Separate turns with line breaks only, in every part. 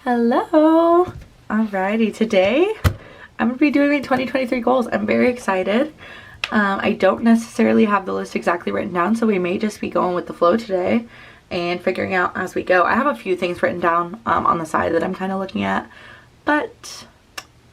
Hello! Alrighty, today I'm going to be doing my 2023 goals. I'm very excited. I don't necessarily have the list exactly written down, so we may just be going with the flow today and figuring out as we go. I have a few things written down on the side that I'm kind of looking at, but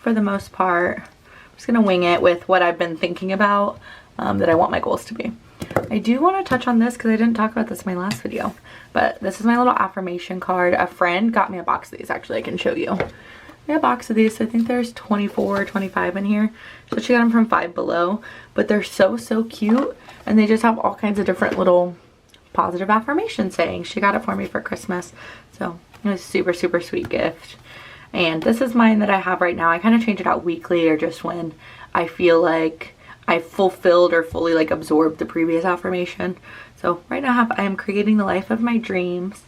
for the most part, I'm just going to wing it with what I've been thinking about that I want my goals to be. I do want to touch on this because I didn't talk about this in my last video, but this is my little affirmation card. A friend got me a box of these. Actually, I can show you. A box of these. I think there's 24 or 25 in here, so she got them from Five Below, but they're so cute, and they just have all kinds of different little positive affirmation sayings. She got it for me for Christmas, so it was a super sweet gift. And this is mine that I have right now. I kind of change it out weekly or just when I feel like I fulfilled or fully absorbed the previous affirmation. So right now I am creating the life of my dreams.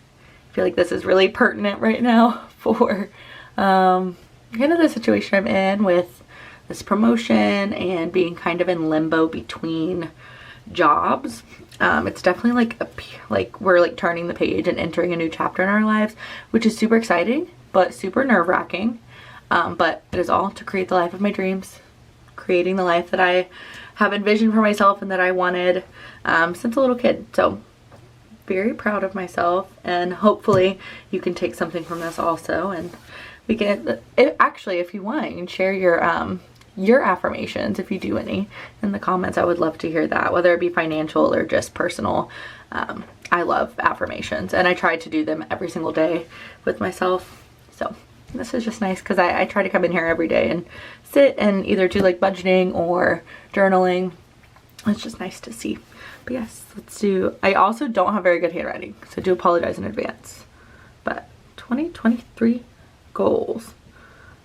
I feel like this is really pertinent right now for kind of the situation I'm in with this promotion and being kind of in limbo between jobs. It's definitely like we're turning the page and entering a new chapter in our lives, which is super exciting but super nerve-wracking. But it is all to create the life of my dreams, creating the life that I have envisioned for myself and that I wanted since a little kid. So very proud of myself, and hopefully you can take something from this also, and we can actually, if you want, you can share your affirmations, if you do any, in the comments. I would love to hear that, whether it be financial or just personal. I love affirmations, and I try to do them every single day with myself. So this is just nice because I try to come in here every day and sit and either do budgeting or journaling. It's just nice to see. But yes, let's do. I also don't have very good handwriting, so I do apologize in advance. But 2023 goals.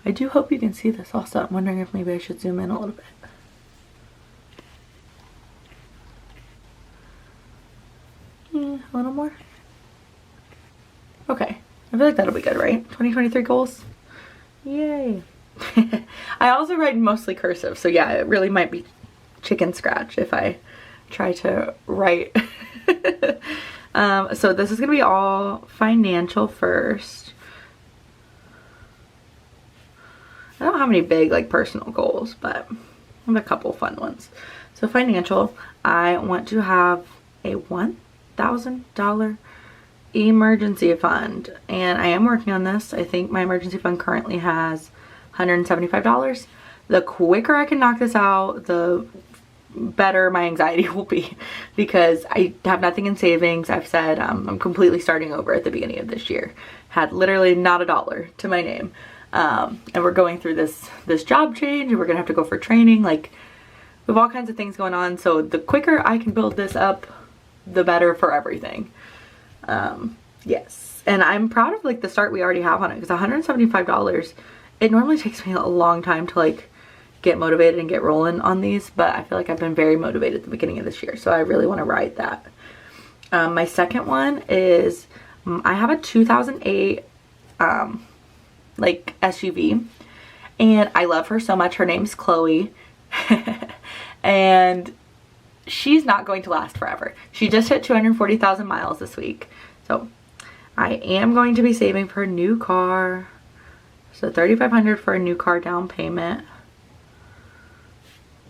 I do hope you can see this also. I'm wondering if maybe I should zoom in a little bit. A little more. Okay. I feel like that'll be good, right? 2023 goals. Yay. I also write mostly cursive, so yeah, it really might be chicken scratch if I try to write. So this is gonna be all financial first. I don't have any big personal goals, but I have a couple fun ones. So financial, I want to have a $1,000 emergency fund, and I am working on this. I think my emergency fund currently has $175. The quicker I can knock this out, the better my anxiety will be, because I have nothing in savings. I've said I'm completely starting over at the beginning of this year. Had literally not a dollar to my name, and we're going through this job change, and we're gonna have to go for training. We have all kinds of things going on, so the quicker I can build this up, the better for everything. Yes, and I'm proud of the start we already have on it, because $175, it normally takes me a long time to get motivated and get rolling on these, but I feel like I've been very motivated at the beginning of this year, so I really want to ride that. My second one is I have a 2008 SUV, and I love her so much. Her name's Chloe. And she's not going to last forever. She just hit 240,000 miles this week. So I am going to be saving for a new car. So $3,500 for a new car down payment.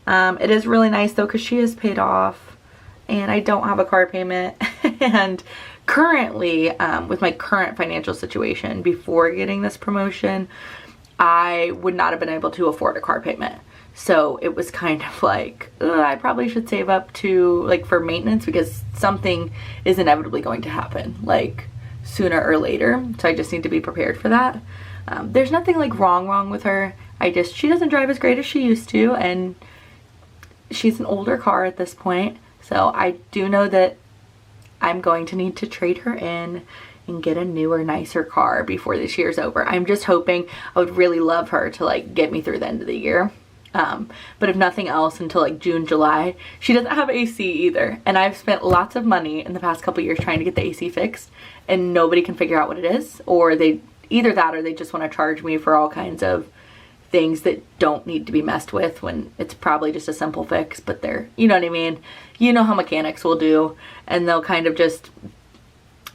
It is really nice though, because she is paid off and I don't have a car payment. And currently, with my current financial situation, before getting this promotion, I would not have been able to afford a car payment. So it was kind of I probably should save up to for maintenance, because something is inevitably going to happen sooner or later. So I just need to be prepared for that. There's nothing wrong with her. She doesn't drive as great as she used to, and she's an older car at this point. So I do know that I'm going to need to trade her in and get a newer, nicer car before this year's over. I'm just hoping. I would really love her to get me through the end of the year. But if nothing else, until June, July. She doesn't have AC either, and I've spent lots of money in the past couple years trying to get the AC fixed, and nobody can figure out what it is, or either that or they just want to charge me for all kinds of things that don't need to be messed with, when it's probably just a simple fix. But they're, you know what I mean? You know how mechanics will do, and they'll kind of just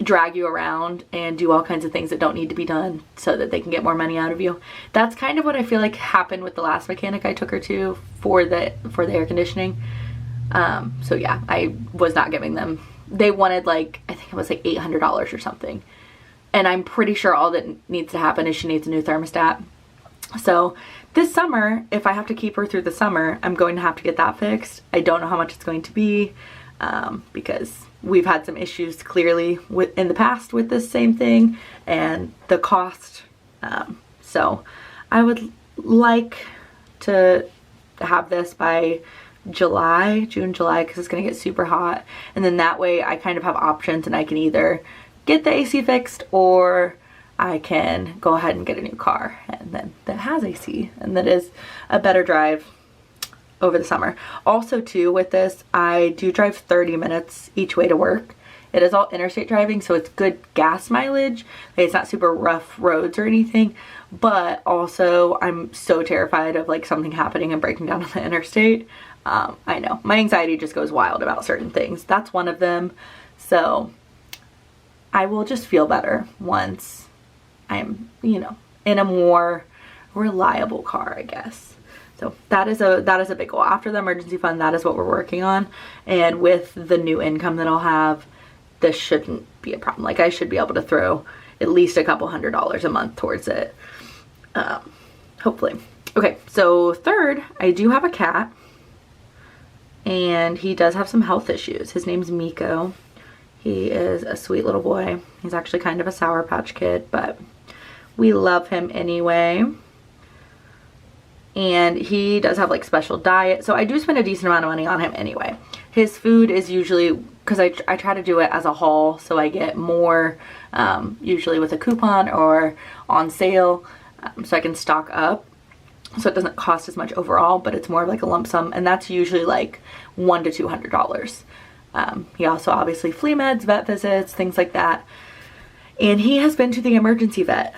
drag you around and do all kinds of things that don't need to be done so that they can get more money out of you. That's kind of what I feel like happened with the last mechanic I took her to for the air conditioning. So yeah, I was not giving them, they wanted like, I think it was like $800 or something. And I'm pretty sure all that needs to happen is she needs a new thermostat. So this summer, if I have to keep her through the summer, I'm going to have to get that fixed. I don't know how much it's going to be, because we've had some issues clearly in the past with this same thing and the cost. So I would like to have this by June, July, because it's going to get super hot. And then that way I kind of have options, and I can either get the AC fixed or I can go ahead and get a new car and then that has AC and that is a better drive over the summer. Also too, with this, I do drive 30 minutes each way to work. It is all interstate driving, so it's good gas mileage. Like, it's not super rough roads or anything, but also I'm so terrified of like something happening and breaking down on the interstate. I know my anxiety just goes wild about certain things. That's one of them. So I will just feel better once I'm, you know, in a more reliable car, I guess. So that is a big goal. After the emergency fund, that is what we're working on. And with the new income that I'll have, this shouldn't be a problem. Like, I should be able to throw at least a couple $100s a month towards it. Hopefully. Okay, so third, I do have a cat. And he does have some health issues. His name's Miko. He is a sweet little boy. He's actually kind of a Sour Patch Kid, but we love him anyway. And he does have like special diet. So I do spend a decent amount of money on him anyway. His food is usually, because I try to do it as a haul, so I get more usually with a coupon or on sale, so I can stock up. So it doesn't cost as much overall, but it's more like a lump sum, and that's usually like $100 to $200. He also obviously flea meds, vet visits, things like that. And he has been to the emergency vet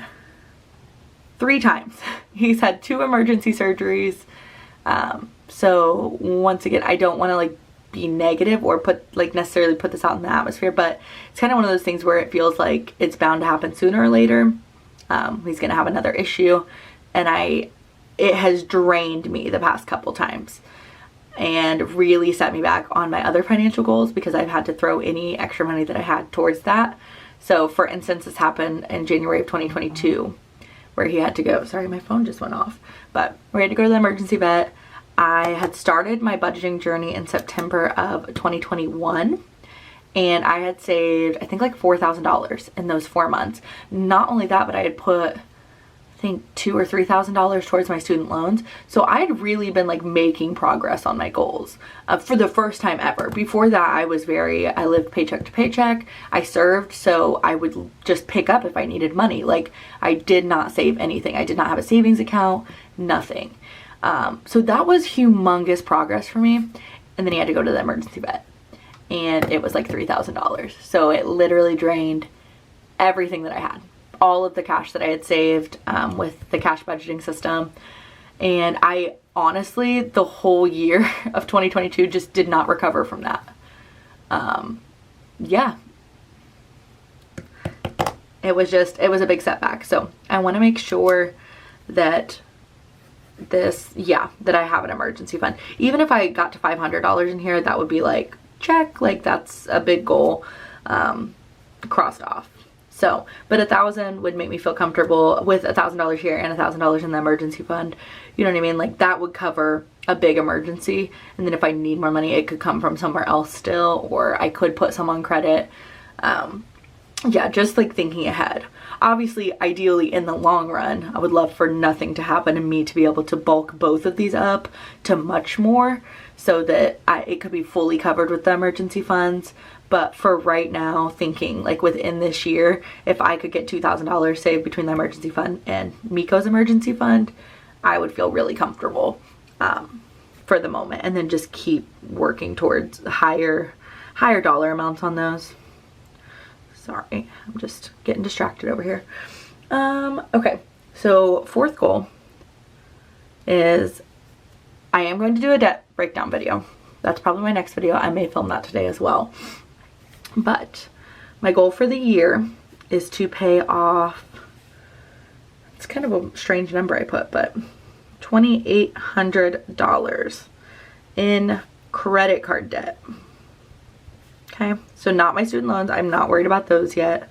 3 times. He's had 2 emergency surgeries. So once again, I don't want to like be negative or necessarily put this out in the atmosphere, but it's kind of one of those things where it feels like it's bound to happen sooner or later. He's going to have another issue, and it has drained me the past couple times and really set me back on my other financial goals because I've had to throw any extra money that I had towards that. So for instance, this happened in January of 2022 where he had to go, sorry, my phone just went off, but we had to go to the emergency vet. I had started my budgeting journey in September of 2021, and I had saved, I think, like $4,000 in those 4 months. Not only that, but I had put, I think, $2,000 or $3,000 towards my student loans. So I had really been like making progress on my goals for the first time ever. Before that, I lived paycheck to paycheck. I served, so I would just pick up if I needed money. Like, I did not save anything. I did not have a savings account, nothing. So that was humongous progress for me. And then he had to go to the emergency vet, and it was like $3,000. So it literally drained everything that I had. All of the cash that I had saved with the cash budgeting system. And I honestly, the whole year of 2022 just did not recover from that. Yeah. It was a big setback. So I want to make sure that that I have an emergency fund. Even if I got to $500 in here, that would be like, check, like that's a big goal crossed off. So, but $1,000 would make me feel comfortable with $1,000 here and $1,000 in the emergency fund. You know what I mean? Like, that would cover a big emergency. And then if I need more money, it could come from somewhere else still, or I could put some on credit. Yeah, just like thinking ahead. Obviously, ideally in the long run, I would love for nothing to happen and me to be able to bulk both of these up to much more so that it could be fully covered with the emergency funds. But for right now, thinking like within this year, if I could get $2,000 saved between the emergency fund and Miko's emergency fund, I would feel really comfortable for the moment, and then just keep working towards higher dollar amounts on those. Sorry, I'm just getting distracted over here. Okay, so 4th goal is I am going to do a debt breakdown video. That's probably my next video. I may film that today as well. But my goal for the year is to pay off, it's kind of a strange number I put, but $2,800 in credit card debt. Okay, so not my student loans. I'm not worried about those yet.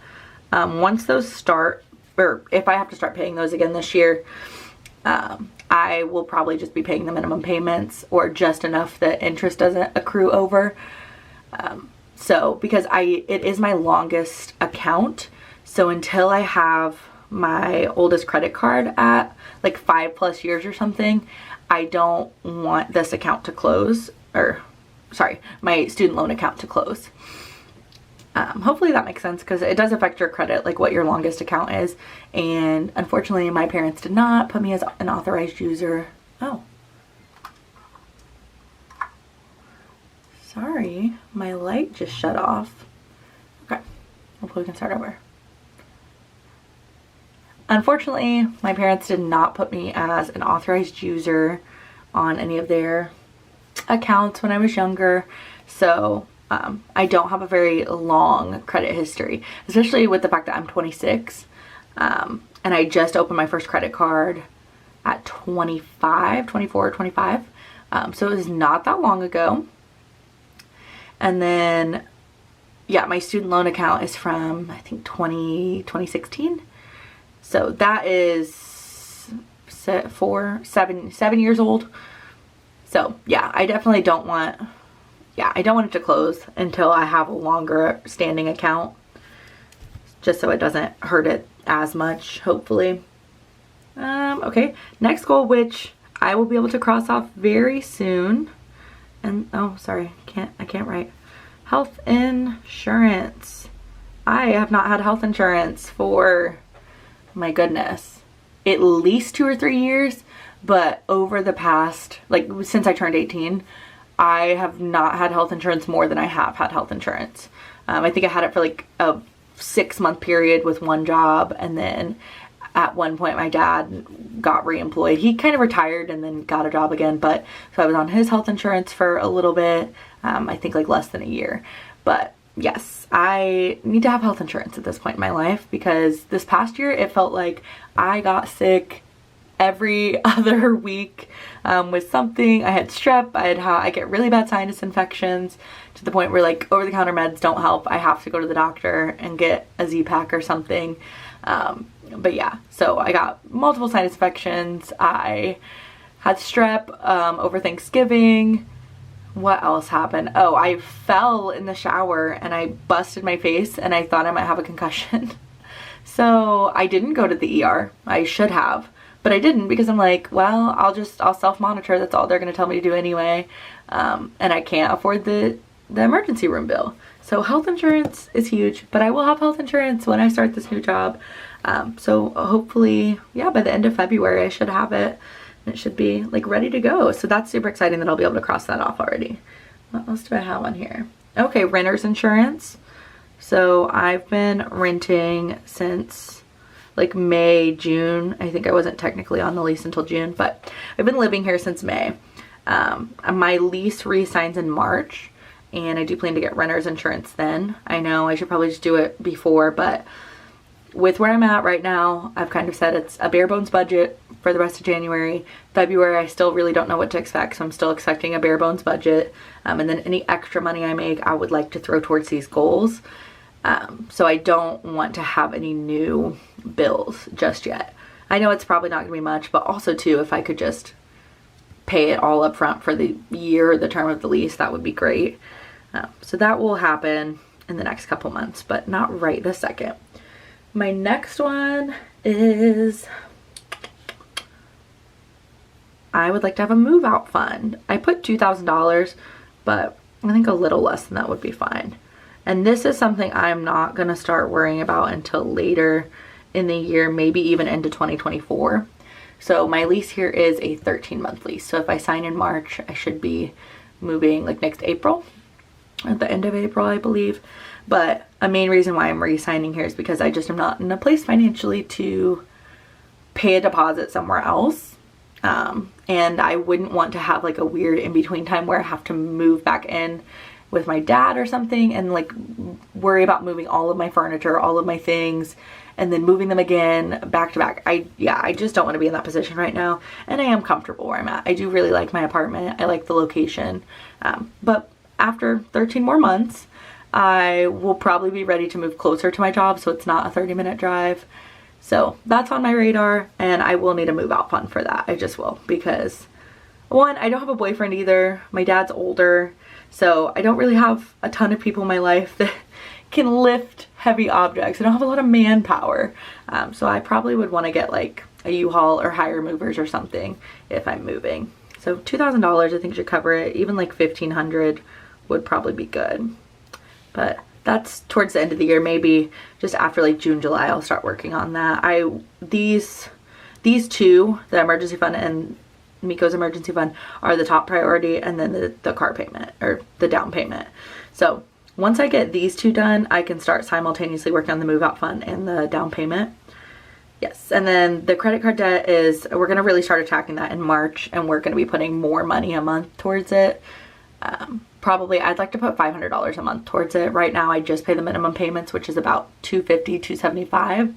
Once those start, or if I have to start paying those again this year, I will probably just be paying the minimum payments or just enough that interest doesn't accrue over. So because it is my longest account, so until I have my oldest credit card at like 5+ years or something, I don't want this account to close, or sorry, my student loan account to close. Hopefully that makes sense, because it does affect your credit, like what your longest account is. And unfortunately, my parents did not put me as an authorized user. Oh. Sorry, my light just shut off. Okay, hopefully we can start over. Unfortunately, my parents did not put me as an authorized user on any of their accounts when I was younger. So I don't have a very long credit history, especially with the fact that I'm 26. And I just opened my first credit card at 24 or 25. So it was not that long ago. And then, yeah, my student loan account is from, I think, 2016. So that is 7 years old. So yeah, I definitely don't want, I don't want it to close until I have a longer standing account, just so it doesn't hurt it as much, hopefully. Okay, next goal, which I will be able to cross off very soon. And oh, sorry, I can't write. Health insurance. I have not had health insurance for, my goodness, at least 2 or 3 years. But over the past, like since I turned 18, I have not had health insurance more than I have had health insurance. I think I had it for like a 6-month period with one job, and then at one point my dad got reemployed. He kind of retired and then got a job again, but so I was on his health insurance for a little bit, I think like less than a year. But yes, I need to have health insurance at this point in my life, because this past year it felt like I got sick every other week with something. I had strep, I get really bad sinus infections to the point where like over-the-counter meds don't help. I have to go to the doctor and get a Z-Pack or something. But yeah, so I got multiple sinus infections. I had strep over Thanksgiving. What else happened? Oh, I fell in the shower and I busted my face and I thought I might have a concussion. So I didn't go to the ER. I should have, but I didn't, because I'm like, well, I'll self-monitor. That's all they're going to tell me to do anyway. And I can't afford the emergency room bill. So health insurance is huge, but I will have health insurance when I start this new job. So hopefully, yeah, by the end of February, I should have it. And it should be like ready to go. So that's super exciting that I'll be able to cross that off already. What else do I have on here? Okay, renter's insurance. So I've been renting since like May, June. I think I wasn't technically on the lease until June, but I've been living here since May. My lease re-signs in March, and I do plan to get renter's insurance then. I know I should probably just do it before, but with where I'm at right now, I've kind of said it's a bare bones budget for the rest of January. February, I still really don't know what to expect, so I'm still expecting a bare bones budget. And then any extra money I make, I would like to throw towards these goals. So I don't want to have any new bills just yet. I know it's probably not going to be much, but also too, if I could just pay it all up front for the year, the term of the lease, that would be great. So that will happen in the next couple months, but not right this second. My next one is, I would like to have a move out fund. I put $2,000, but I think a little less than that would be fine. And this is something I'm not going to start worrying about until later in the year, maybe even into 2024. So my lease here is a 13-month lease. So if I sign in March, I should be moving like next April, at the end of April, I believe. But a main reason why I'm re-signing here is because I just am not in a place financially to pay a deposit somewhere else. And I wouldn't want to have like a weird in-between time where I have to move back in with my dad or something and like worry about moving all of my furniture, all of my things, and then moving them again back to back. I just don't want to be in that position right now. And I am comfortable where I'm at. I do really like my apartment. I like the location. But after 13 more months, I will probably be ready to move closer to my job so it's not a 30-minute drive. So that's on my radar, and I will need a move out fund for that. I just will, because one, I don't have a boyfriend either. My dad's older, so I don't really have a ton of people in my life that can lift heavy objects. I don't have a lot of manpower. So I probably would want to get like a U-Haul or hire movers or something if I'm moving. So $2,000 I think should cover it. Even like $1,500 would probably be good. But that's towards the end of the year, maybe just after like June, July, I'll start working on that. These two, the emergency fund and Miko's emergency fund, are the top priority, and then the car payment or the down payment. So once I get these two done, I can start simultaneously working on the move out fund and the down payment. Yes, and then the credit card debt we're going to really start attacking that in March, and we're going to be putting more money a month towards it. Probably I'd like to put $500 a month towards it. Right now I just pay the minimum payments, which is about $250, $275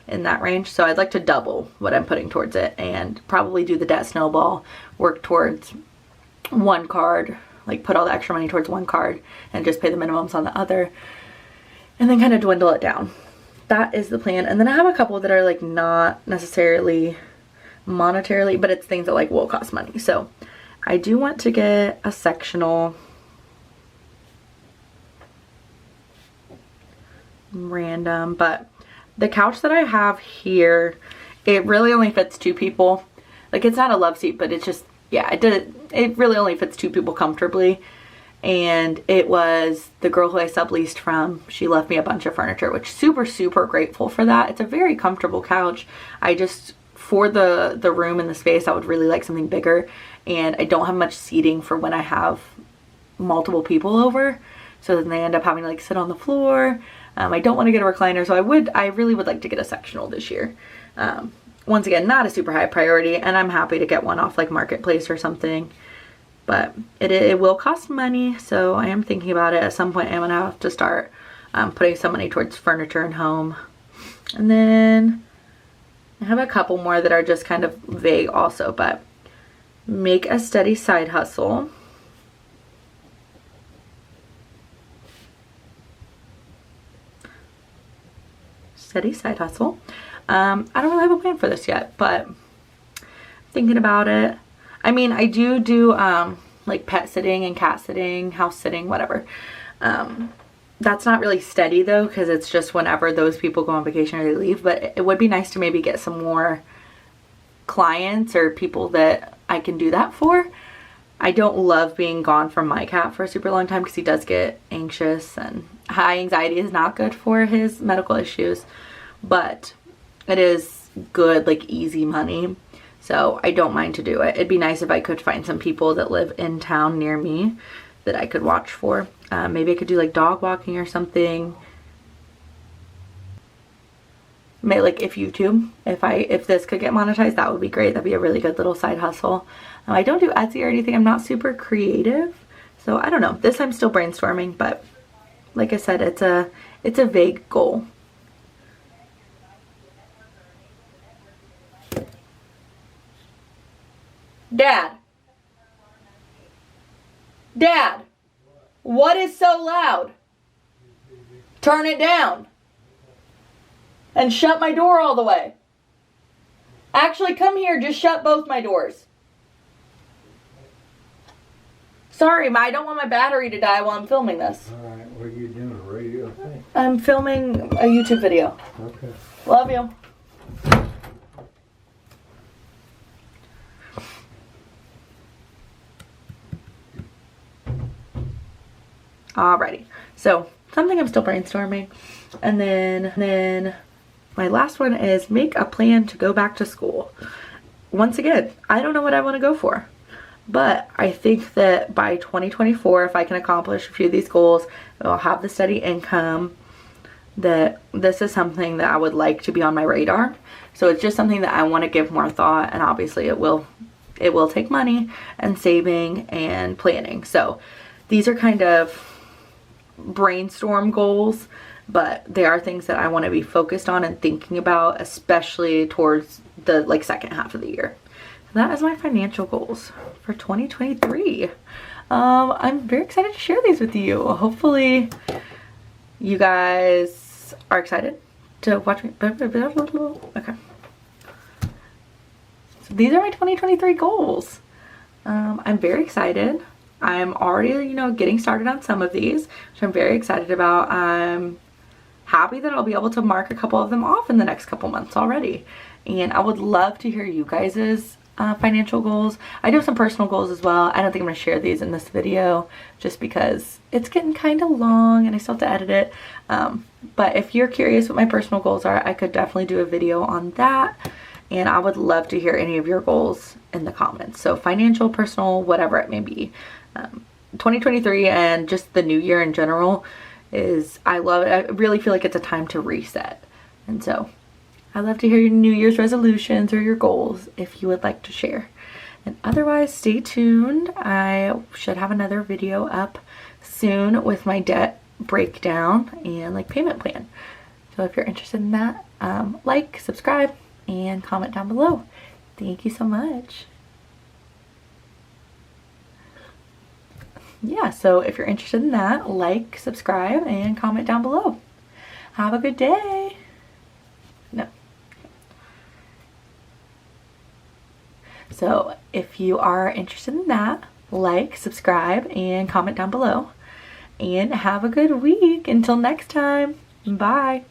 in that range. So I'd like to double what I'm putting towards it and probably do the debt snowball, work towards one card, like put all the extra money towards one card and just pay the minimums on the other, and then kind of dwindle it down. That is the plan. And then I have a couple that are like not necessarily monetarily, but it's things that like will cost money. So I do want to get a sectional. Random, but the couch that I have here, it really only fits two people. Like, it's not a love seat, but it's just, yeah, it really only fits two people comfortably. And it was the girl who I subleased from. She left me a bunch of furniture, which super grateful for that. It's a very comfortable couch. I just, for the room and the space, I would really like something bigger, and I don't have much seating for when I have multiple people over, so then they end up having to like sit on the floor. I don't want to get a recliner, so I really would like to get a sectional this year. Once again, not a super high priority, and I'm happy to get one off like Marketplace or something, but it will cost money, so I am thinking about it. At some point I'm gonna have to start putting some money towards furniture and home. And then I have a couple more that are just kind of vague also, but make a steady side hustle. Steady side hustle. I don't really have a plan for this yet, but I'm thinking about it. I mean, I do like pet sitting and cat sitting, house sitting, whatever. That's not really steady though, because it's just whenever those people go on vacation or they leave, but it would be nice to maybe get some more clients or people that I can do that for. I don't love being gone from my cat for a super long time because he does get anxious, and high anxiety is not good for his medical issues, but it is good, like easy money. So I don't mind to do it. It'd be nice if I could find some people that live in town near me that I could watch for. Maybe I could do like dog walking or something. Maybe like if YouTube, if this could get monetized, that would be great. That'd be a really good little side hustle. I don't do Etsy or anything. I'm not super creative, so I don't know. This I'm still brainstorming, but like I said, it's a vague goal. Dad, what is so loud? Turn it down. And shut my door all the way. Actually, come here, just shut both my doors. Sorry, I don't want my battery to die while I'm filming this.
Alright, what are you doing, a radio thing?
I'm filming a YouTube video.
Okay.
Love you. Alrighty, so something I'm still brainstorming. And then my last one is make a plan to go back to school. Once again, I don't know what I want to go for, but I think that by 2024, if I can accomplish a few of these goals, I'll have the steady income, that this is something that I would like to be on my radar. So it's just something that I want to give more thought, and obviously it will take money and saving and planning. So these are kind of brainstorm goals, but they are things that I want to be focused on and thinking about, especially towards the like second half of the year. So that is my financial goals for 2023. I'm very excited to share these with you. Hopefully you guys are excited to watch me. Okay. So these are my 2023 goals. I'm very excited. I'm already, getting started on some of these, which I'm very excited about. I'm happy that I'll be able to mark a couple of them off in the next couple months already. And I would love to hear you guys' financial goals. I do have some personal goals as well. I don't think I'm going to share these in this video just because it's getting kind of long and I still have to edit it. But if you're curious what my personal goals are, I could definitely do a video on that. And I would love to hear any of your goals in the comments. So financial, personal, whatever it may be. 2023 and just the new year in general I love it. I really feel like it's a time to reset. And so I love to hear your New Year's resolutions or your goals if you would like to share. And otherwise, stay tuned. I should have another video up soon with my debt breakdown and like payment plan. So if you're interested in that, like, subscribe, and comment down below. Thank you so much. Yeah, so if you're interested in that, like, subscribe, and comment down below. Have a good day. No. So if you are interested in that, like, subscribe, and comment down below. And have a good week. Until next time. Bye.